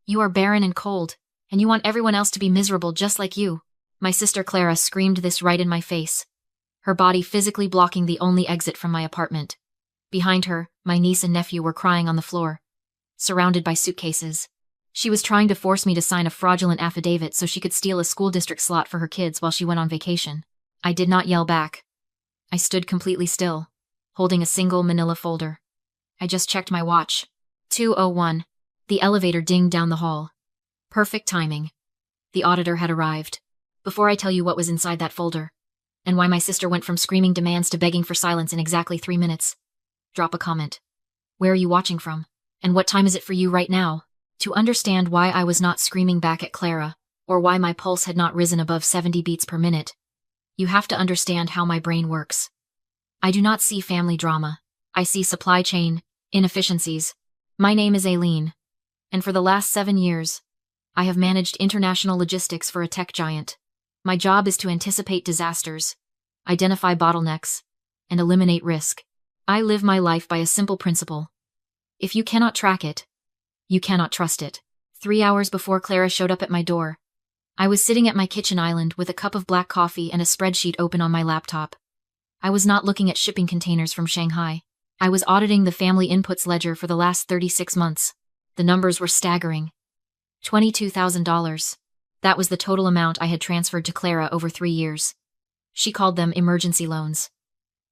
You are barren and cold, and you want everyone else to be miserable just like you. My sister Clara screamed this right in my face, her body physically blocking the only exit from my apartment. Behind her, my niece and nephew were crying on the floor, surrounded by suitcases. She was trying to force me to sign a fraudulent affidavit so she could steal a school district slot for her kids while she went on vacation. I did not yell back. I stood completely still, holding a single manila folder. I just checked my watch. 2:01. The elevator dinged down the hall. Perfect timing. The auditor had arrived. Before I tell you what was inside that folder, and why my sister went from screaming demands to begging for silence in exactly 3 minutes, drop a comment. Where are you watching from? And what time is it for you right now? To understand why I was not screaming back at Clara, or why my pulse had not risen above 70 beats per minute, you have to understand how my brain works. I do not see family drama. I see supply chain inefficiencies. My name is Aileen, and for the last 7 years, I have managed international logistics for a tech giant. My job is to anticipate disasters, identify bottlenecks, and eliminate risk. I live my life by a simple principle. If you cannot track it, you cannot trust it. 3 hours before Clara showed up at my door, I was sitting at my kitchen island with a cup of black coffee and a spreadsheet open on my laptop. I was not looking at shipping containers from Shanghai. I was auditing the family inputs ledger for the last 36 months. The numbers were staggering. $22,000. That was the total amount I had transferred to Clara over 3 years. She called them emergency loans.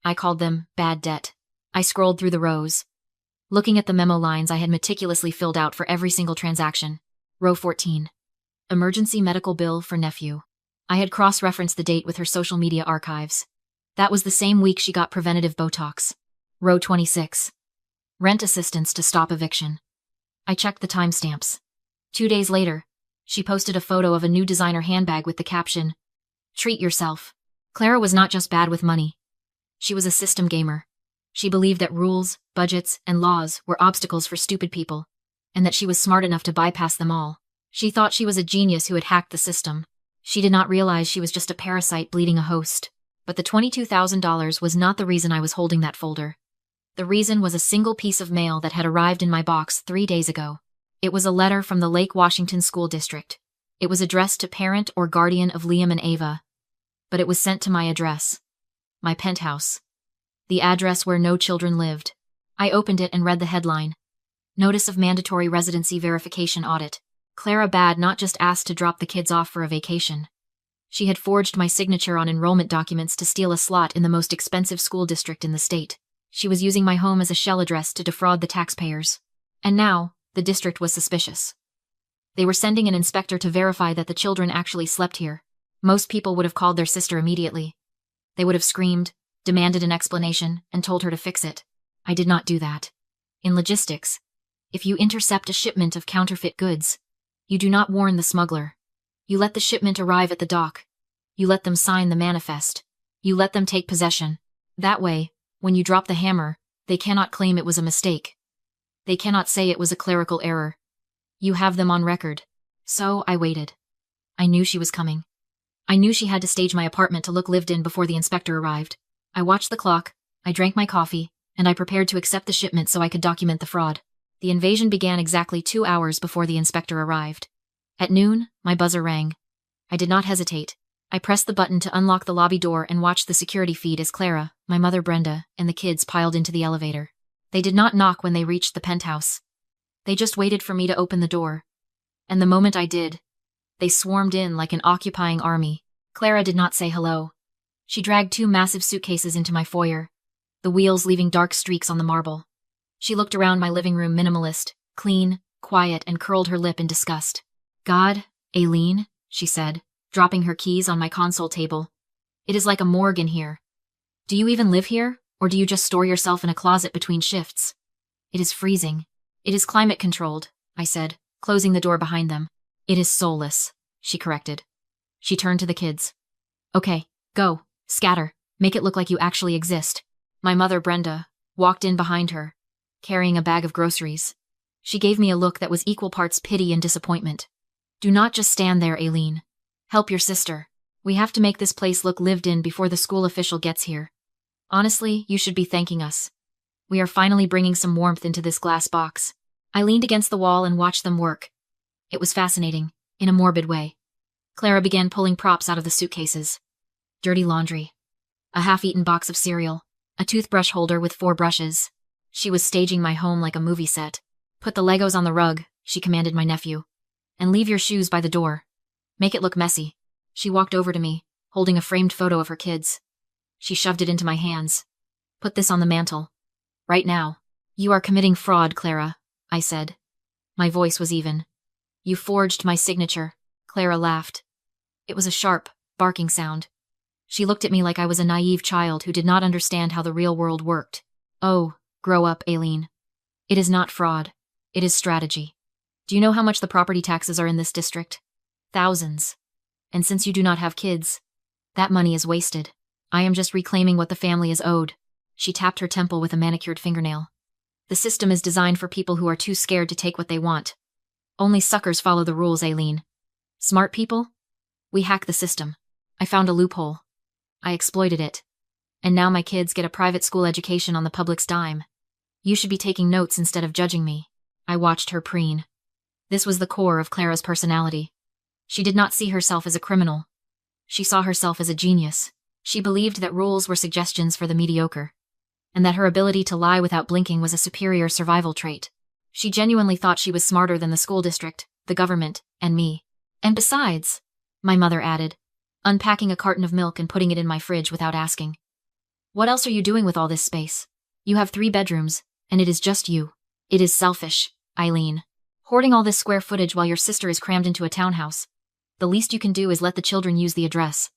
I called them bad debt. I scrolled through the rows, looking at the memo lines I had meticulously filled out for every single transaction. Row 14. Emergency medical bill for nephew. I had cross-referenced the date with her social media archives. That was the same week she got preventative Botox. Row 26. Rent assistance to stop eviction. I checked the timestamps. 2 days later, she posted a photo of a new designer handbag with the caption, "Treat yourself." Clara was not just bad with money. She was a system gamer. She believed that rules, budgets, and laws were obstacles for stupid people, and that she was smart enough to bypass them all. She thought she was a genius who had hacked the system. She did not realize she was just a parasite bleeding a host. But the $22,000 was not the reason I was holding that folder. The reason was a single piece of mail that had arrived in my box 3 days ago. It was a letter from the Lake Washington School District. It was addressed to parent or guardian of Liam and Ava, but it was sent to my address. My penthouse. The address where no children lived. I opened it and read the headline. Notice of mandatory residency verification audit. Clara Bad not just asked to drop the kids off for a vacation. She had forged my signature on enrollment documents to steal a slot in the most expensive school district in the state. She was using my home as a shell address to defraud the taxpayers. And now, the district was suspicious. They were sending an inspector to verify that the children actually slept here. Most people would have called their sister immediately. They would have screamed, demanded an explanation, and told her to fix it. I did not do that. In logistics, if you intercept a shipment of counterfeit goods, you do not warn the smuggler. You let the shipment arrive at the dock. You let them sign the manifest. You let them take possession. That way, when you drop the hammer, they cannot claim it was a mistake. They cannot say it was a clerical error. You have them on record. So I waited. I knew she was coming. I knew she had to stage my apartment to look lived in before the inspector arrived. I watched the clock, I drank my coffee, and I prepared to accept the shipment so I could document the fraud. The invasion began exactly 2 hours before the inspector arrived. At noon, my buzzer rang. I did not hesitate. I pressed the button to unlock the lobby door and watched the security feed as Clara, my mother Brenda, and the kids piled into the elevator. They did not knock when they reached the penthouse. They just waited for me to open the door. And the moment I did, they swarmed in like an occupying army. Clara did not say hello. She dragged 2 massive suitcases into my foyer, the wheels leaving dark streaks on the marble. She looked around my living room minimalist, clean, quiet, and curled her lip in disgust. "God, Aileen," she said, dropping her keys on my console table. "It is like a morgue in here. Do you even live here, or do you just store yourself in a closet between shifts?" "It is freezing. It is climate-controlled," I said, closing the door behind them. "It is soulless," she corrected. She turned to the kids. "Okay, go, scatter, make it look like you actually exist." My mother, Brenda, walked in behind her, carrying a bag of groceries. She gave me a look that was equal parts pity and disappointment. "Do not just stand there, Aileen. Help your sister. We have to make this place look lived in before the school official gets here. Honestly, you should be thanking us. We are finally bringing some warmth into this glass box." I leaned against the wall and watched them work. It was fascinating, in a morbid way. Clara began pulling props out of the suitcases. Dirty laundry. A half-eaten box of cereal. A toothbrush holder with 4 brushes. She was staging my home like a movie set. Put the Legos on the rug, she commanded my nephew. And leave your shoes by the door. Make it look messy. She walked over to me, holding a framed photo of her kids. She shoved it into my hands. Put this on the mantel. Right now. You are committing fraud, Clara, I said. My voice was even. You forged my signature, Clara laughed. It was a sharp, barking sound. She looked at me like I was a naive child who did not understand how the real world worked. Oh, grow up, Aileen. It is not fraud. It is strategy. Do you know how much the property taxes are in this district? Thousands. And since you do not have kids, that money is wasted. I am just reclaiming what the family is owed. She tapped her temple with a manicured fingernail. The system is designed for people who are too scared to take what they want. Only suckers follow the rules, Aileen. Smart people? We hack the system. I found a loophole. I exploited it. And now my kids get a private school education on the public's dime. You should be taking notes instead of judging me. I watched her preen. This was the core of Clara's personality. She did not see herself as a criminal. She saw herself as a genius. She believed that rules were suggestions for the mediocre, and that her ability to lie without blinking was a superior survival trait. She genuinely thought she was smarter than the school district, the government, and me. And besides, my mother added, unpacking a carton of milk and putting it in my fridge without asking. What else are you doing with all this space? You have 3 bedrooms, and it is just you. It is selfish, Aileen. Hoarding all this square footage while your sister is crammed into a townhouse. The least you can do is let the children use the address.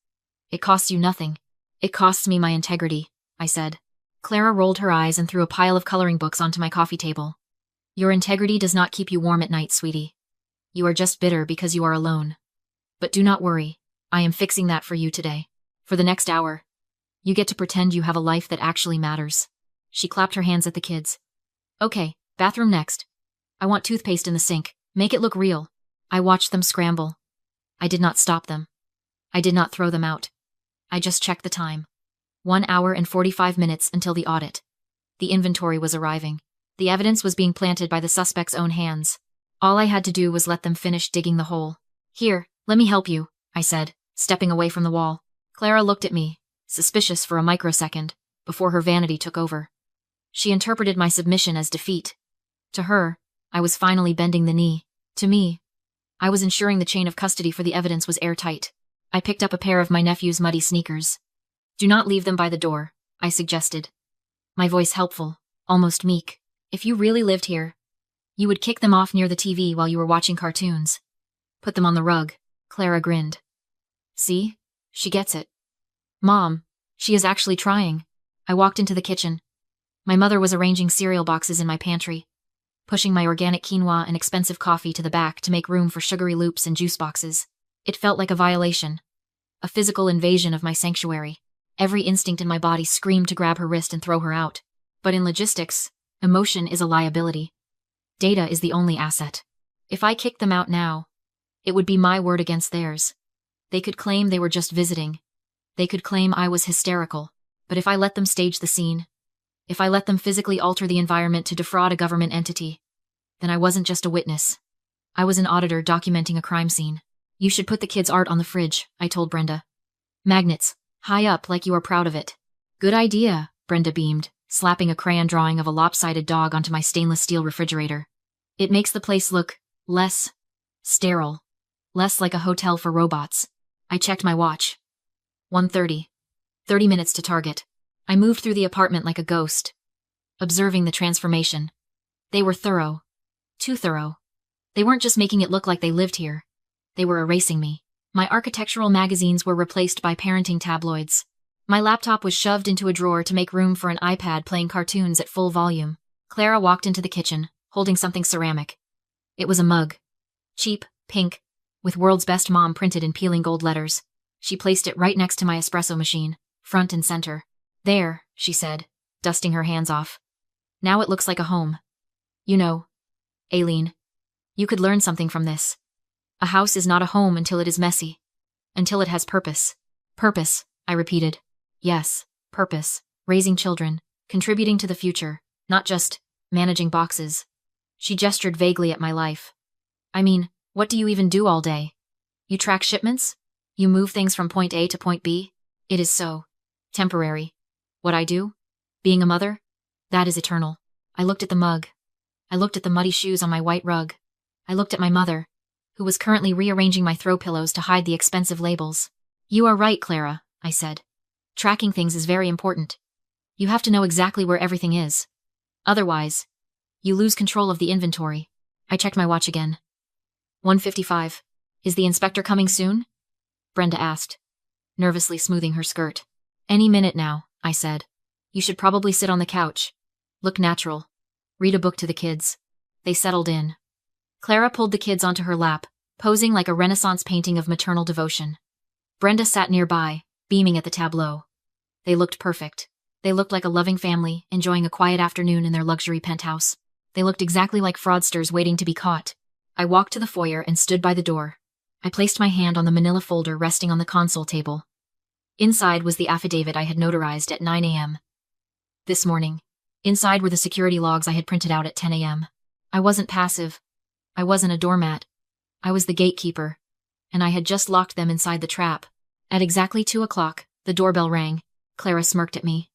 It costs you nothing. It costs me my integrity, I said. Clara rolled her eyes and threw a pile of coloring books onto my coffee table. Your integrity does not keep you warm at night, sweetie. You are just bitter because you are alone. But do not worry. I am fixing that for you today. For the next hour, you get to pretend you have a life that actually matters. She clapped her hands at the kids. Okay, bathroom next. I want toothpaste in the sink. Make it look real. I watched them scramble. I did not stop them. I did not throw them out. I just checked the time. 1 hour and 45 minutes until the audit. The inventory was arriving. The evidence was being planted by the suspect's own hands. All I had to do was let them finish digging the hole. Here, let me help you, I said, stepping away from the wall. Clara looked at me, suspicious for a microsecond, before her vanity took over. She interpreted my submission as defeat. To her, I was finally bending the knee. To me, I was ensuring the chain of custody for the evidence was airtight. I picked up a pair of my nephew's muddy sneakers. Do not leave them by the door, I suggested. My voice helpful, almost meek. If you really lived here, you would kick them off near the TV while you were watching cartoons. Put them on the rug. Clara grinned. See? She gets it. Mom, she is actually trying. I walked into the kitchen. My mother was arranging cereal boxes in my pantry, pushing my organic quinoa and expensive coffee to the back to make room for sugary loops and juice boxes. It felt like a violation, a physical invasion of my sanctuary. Every instinct in my body screamed to grab her wrist and throw her out. But in logistics, emotion is a liability. Data is the only asset. If I kicked them out now, it would be my word against theirs. They could claim they were just visiting. They could claim I was hysterical. But if I let them stage the scene, if I let them physically alter the environment to defraud a government entity, then I wasn't just a witness. I was an auditor documenting a crime scene. You should put the kids' art on the fridge, I told Brenda. Magnets, high up like you are proud of it. Good idea, Brenda beamed, slapping a crayon drawing of a lopsided dog onto my stainless steel refrigerator. It makes the place look less sterile, less like a hotel for robots. I checked my watch. 1:30. 30 minutes to target. I moved through the apartment like a ghost, observing the transformation. They were thorough. Too thorough. They weren't just making it look like they lived here. They were erasing me. My architectural magazines were replaced by parenting tabloids. My laptop was shoved into a drawer to make room for an iPad playing cartoons at full volume. Clara walked into the kitchen, holding something ceramic. It was a mug. Cheap, pink, with "World's Best Mom" printed in peeling gold letters. She placed it right next to my espresso machine, front and center. There, she said, dusting her hands off. Now it looks like a home. You know, Aileen, you could learn something from this. A house is not a home until it is messy. Until it has purpose. Purpose, I repeated. Yes, purpose. Raising children. Contributing to the future. Not just managing boxes. She gestured vaguely at my life. I mean, What do you even do all day? You track shipments? You move things from point A to point B? It is so temporary. What I do? Being a mother? That is eternal. I looked at the mug. I looked at the muddy shoes on my white rug. I looked at my mother, who was currently rearranging my throw pillows to hide the expensive labels. You are right, Clara, I said. Tracking things is very important. You have to know exactly where everything is. Otherwise, you lose control of the inventory. I checked my watch again. 1:55. Is the inspector coming soon? Brenda asked, nervously smoothing her skirt. Any minute now, I said. You should probably sit on the couch. Look natural. Read a book to the kids. They settled in. Clara pulled the kids onto her lap, posing like a Renaissance painting of maternal devotion. Brenda sat nearby, beaming at the tableau. They looked perfect. They looked like a loving family, enjoying a quiet afternoon in their luxury penthouse. They looked exactly like fraudsters waiting to be caught. I walked to the foyer and stood by the door. I placed my hand on the manila folder resting on the console table. Inside was the affidavit I had notarized at 9 a.m. this morning. Inside were the security logs I had printed out at 10 a.m. I wasn't passive. I wasn't a doormat. I was the gatekeeper, and I had just locked them inside the trap. At exactly 2 o'clock, the doorbell rang. Clara smirked at me.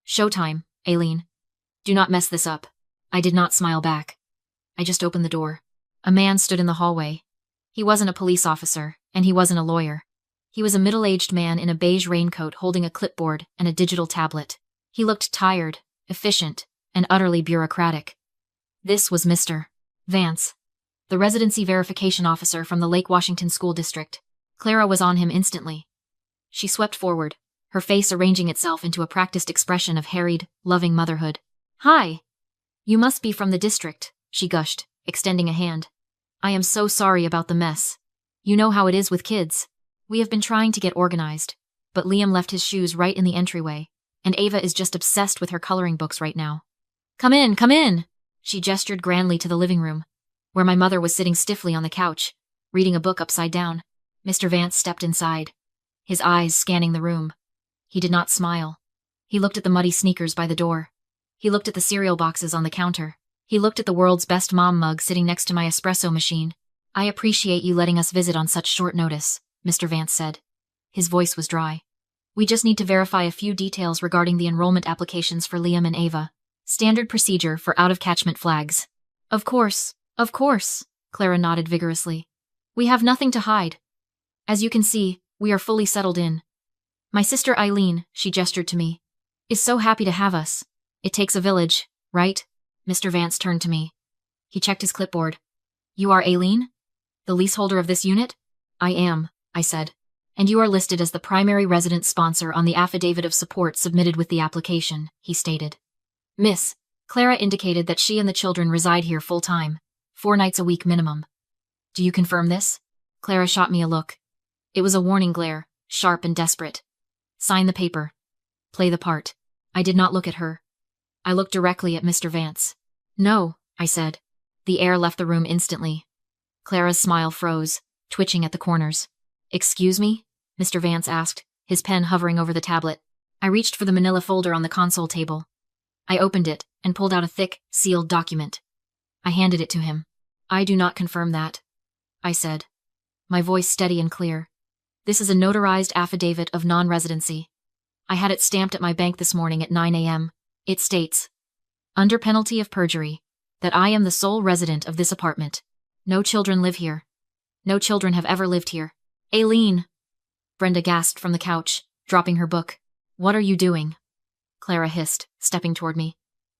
Showtime, Aileen. Do not mess this up. I did not smile back. I just opened the door. A man stood in the hallway. He wasn't a police officer, and he wasn't a lawyer. He was a middle-aged man in a beige raincoat holding a clipboard and a digital tablet. He looked tired, efficient, and utterly bureaucratic. This was Mr. Vance, the residency verification officer from the Lake Washington School District. Clara was on him instantly. She swept forward, her face arranging itself into a practiced expression of harried, loving motherhood. Hi! You must be from the district, she gushed, extending a hand. I am so sorry about the mess. You know how it is with kids. We have been trying to get organized, but Liam left his shoes right in the entryway, and Ava is just obsessed with her coloring books right now. Come in, come in! She gestured grandly to the living room, where my mother was sitting stiffly on the couch, reading a book upside down. Mr. Vance stepped inside, his eyes scanning the room. He did not smile. He looked at the muddy sneakers by the door. He looked at the cereal boxes on the counter. He looked at the world's best mom mug sitting next to my espresso machine. I appreciate you letting us visit on such short notice, Mr. Vance said. His voice was dry. We just need to verify a few details regarding the enrollment applications for Liam and Ava. Standard procedure for out-of-catchment flags. Of course, Clara nodded vigorously. We have nothing to hide. As you can see, we are fully settled in. My sister Eileen, she gestured to me, is so happy to have us. It takes a village, right? Mr. Vance turned to me. He checked his clipboard. You are Aileen? The leaseholder of this unit? I am, I said. And you are listed as the primary resident sponsor on the affidavit of support submitted with the application, he stated. Miss, Clara indicated that she and the children reside here full-time, 4 nights a week minimum. Do you confirm this? Clara shot me a look. It was a warning glare, sharp and desperate. Sign the paper. Play the part. I did not look at her. I looked directly at Mr. Vance. No, I said. The air left the room instantly. Clara's smile froze, twitching at the corners. Excuse me? Mr. Vance asked, his pen hovering over the tablet. I reached for the manila folder on the console table. I opened it and pulled out a thick, sealed document. I handed it to him. I do not confirm that, I said, my voice steady and clear. This is a notarized affidavit of non-residency. I had it stamped at my bank this morning at 9 a.m. It states, under penalty of perjury, that I am the sole resident of this apartment. No children live here. No children have ever lived here. Aileen! Brenda gasped from the couch, dropping her book. What are you doing? Clara hissed, stepping toward me.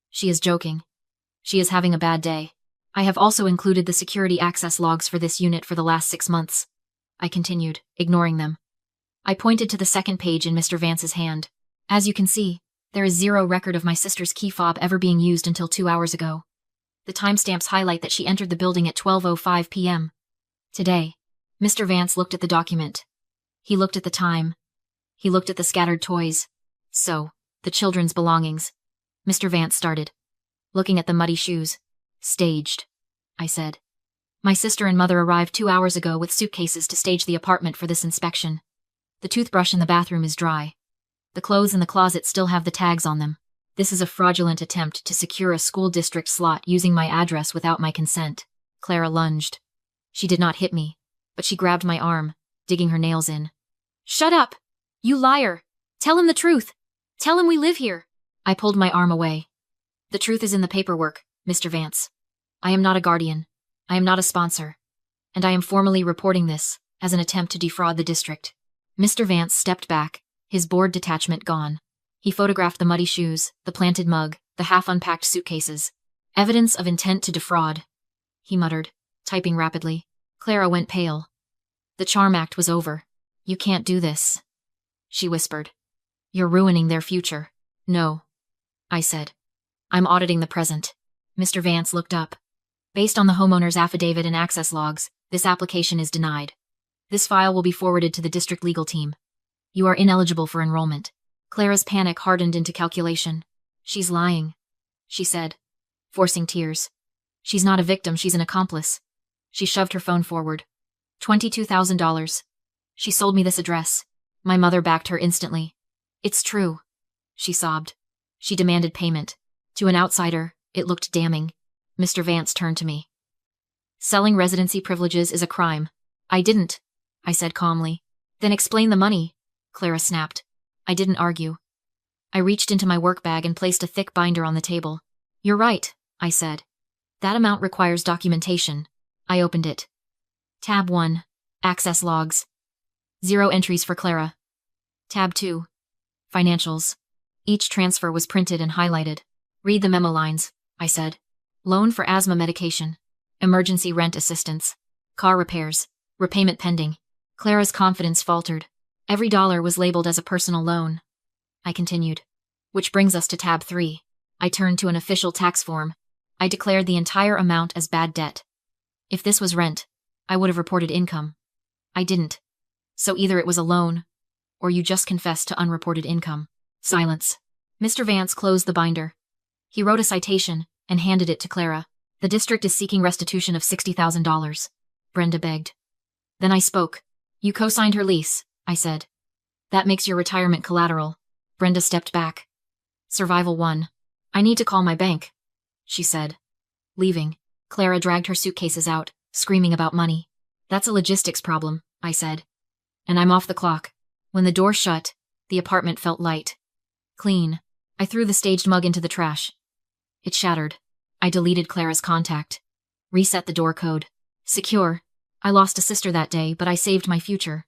She is joking. She is having a bad day. I have also included the security access logs for this unit for the last 6 months. I continued, ignoring them. I pointed to the second page in Mr. Vance's hand. As you can see, there is 0 record of my sister's key fob ever being used until 2 hours ago. The timestamps highlight that she entered the building at 12:05 p.m. Today. Mr. Vance looked at the document. He looked at the time. He looked at the scattered toys. So, the children's belongings. Mr. Vance started, looking at the muddy shoes. Staged, I said. My sister and mother arrived 2 hours ago with suitcases to stage the apartment for this inspection. The toothbrush in the bathroom is dry. The clothes in the closet still have the tags on them. This is a fraudulent attempt to secure a school district slot using my address without my consent. Clara lunged. She did not hit me, but she grabbed my arm, digging her nails in. "Shut up! You liar! Tell him the truth! Tell him we live here!" I pulled my arm away. "The truth is in the paperwork, Mr. Vance. I am not a guardian. I am not a sponsor. And I am formally reporting this as an attempt to defraud the district." Mr. Vance stepped back, his board detachment gone. He photographed the muddy shoes, the planted mug, the half-unpacked suitcases. "Evidence of intent to defraud," he muttered, typing rapidly. Clara went pale. The charm act was over. "You can't do this," she whispered. "You're ruining their future." "No," I said. "I'm auditing the present." Mr. Vance looked up. "Based on the homeowner's affidavit and access logs, this application is denied. This file will be forwarded to the district legal team. You are ineligible for enrollment." Clara's panic hardened into calculation. "She's lying," she said, forcing tears. "She's not a victim, she's an accomplice." She shoved her phone forward. $22,000. "She sold me this address." My mother backed her instantly. "It's true," she sobbed. She demanded payment. To an outsider, it looked damning. Mr. Vance turned to me. "Selling residency privileges is a crime." "I didn't," I said calmly. "Then explain the money," Clara snapped. I didn't argue. I reached into my work bag and placed a thick binder on the table. "You're right," I said. "That amount requires documentation." I opened it. Tab 1. Access logs. 0 entries for Clara. Tab 2. Financials. Each transfer was printed and highlighted. "Read the memo lines," I said. "Loan for asthma medication. Emergency rent assistance. Car repairs. Repayment pending." Clara's confidence faltered. Every dollar was labeled as a personal loan. I continued. "Which brings us to tab 3. I turned to an official tax form. I declared the entire amount as bad debt. If this was rent, I would have reported income. I didn't. So either it was a loan, or you just confessed to unreported income." Silence. Mr. Vance closed the binder. He wrote a citation and handed it to Clara. "The district is seeking restitution of $60,000. Brenda begged. Then I spoke. "You co-signed her lease," I said. "That makes your retirement collateral." Brenda stepped back. "Survival 1. I need to call my bank," she said. Leaving, Clara dragged her suitcases out, screaming about money. "That's a logistics problem," I said. "And I'm off the clock." When the door shut, the apartment felt light. Clean. I threw the staged mug into the trash. It shattered. I deleted Clara's contact. Reset the door code. Secure. I lost a sister that day, but I saved my future.